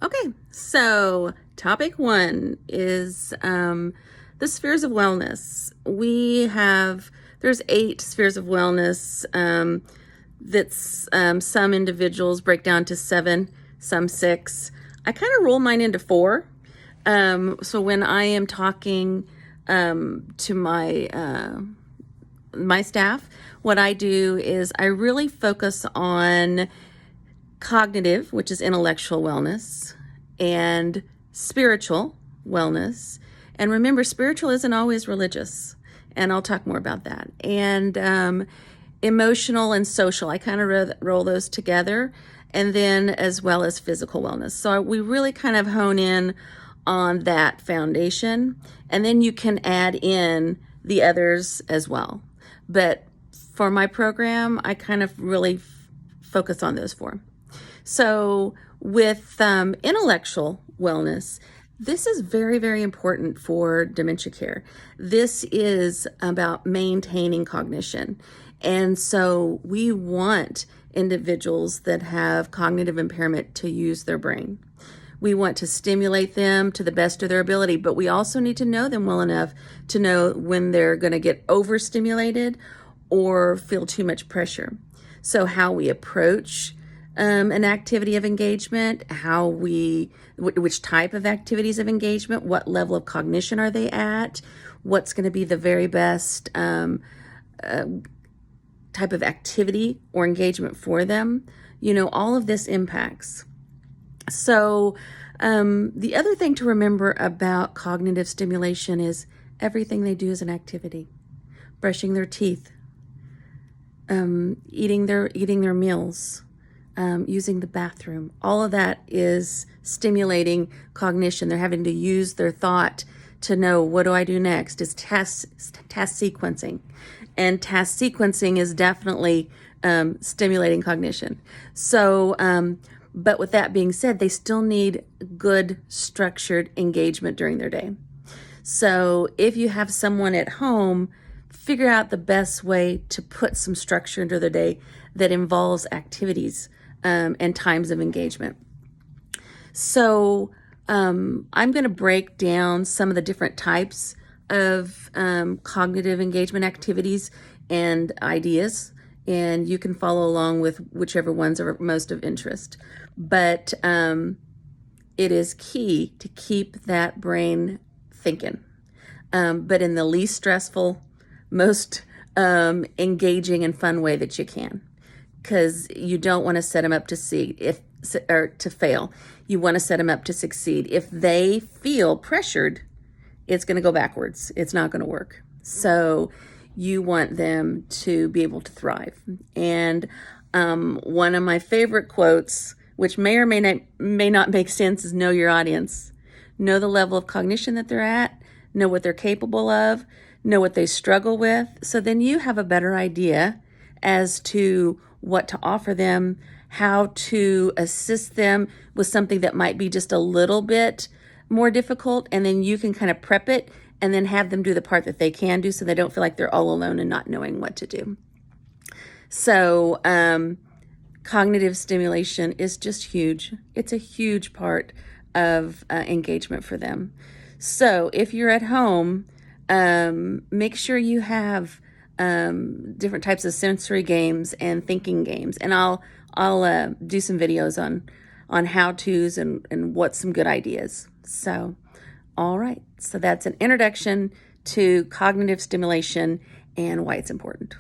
Okay, so topic one is the spheres of wellness. There's 8 spheres of wellness some individuals break down to 7, some 6. I kind of roll mine into 4. So when I am talking to my staff, what I do is I really focus on cognitive, which is intellectual wellness, and spiritual wellness. And remember, spiritual isn't always religious, and I'll talk more about that. And emotional and social, I kind of roll those together, and then as well as physical wellness. So we really kind of hone in on that foundation, and then you can add in the others as well. But for my program, I kind of really focus on those 4. So with intellectual wellness, this is very, very important for dementia care. This is about maintaining cognition. And so we want individuals that have cognitive impairment to use their brain. We want to stimulate them to the best of their ability, but we also need to know them well enough to know when they're going to get overstimulated or feel too much pressure. So how we approach an activity of engagement, which type of activities of engagement, what level of cognition are they at, what's going to be the very best type of activity or engagement for them. All of this impacts. So the other thing to remember about cognitive stimulation is everything they do is an activity. Brushing their teeth, eating their meals, using the bathroom. All of that is stimulating cognition. They're having to use their thought to know, what do I do next? It's task sequencing. And task sequencing is definitely stimulating cognition. So, but with that being said, they still need good structured engagement during their day. So if you have someone at home, figure out the best way to put some structure into their day that involves activities and times of engagement. So I'm going to break down some of the different types of cognitive engagement activities and ideas, and you can follow along with whichever ones are most of interest. But it is key to keep that brain thinking, but in the least stressful, most engaging and fun way that you can, because you don't want to set them up to to fail. You want to set them up to succeed. If they feel pressured, it's going to go backwards. It's not going to work. So you want them to be able to thrive. And one of my favorite quotes, which may or may not make sense, is know your audience. Know the level of cognition that they're at, know what they're capable of, know what they struggle with. So then you have a better idea as to what to offer them, how to assist them with something that might be just a little bit more difficult, and then you can kind of prep it and then have them do the part that they can do so they don't feel like they're all alone and not knowing what to do. So cognitive stimulation is just huge. It's a huge part of engagement for them. So if you're at home, make sure you have different types of sensory games and thinking games, and I'll do some videos on how-tos and what's some good ideas. So, all right. So that's an introduction to cognitive stimulation and why it's important.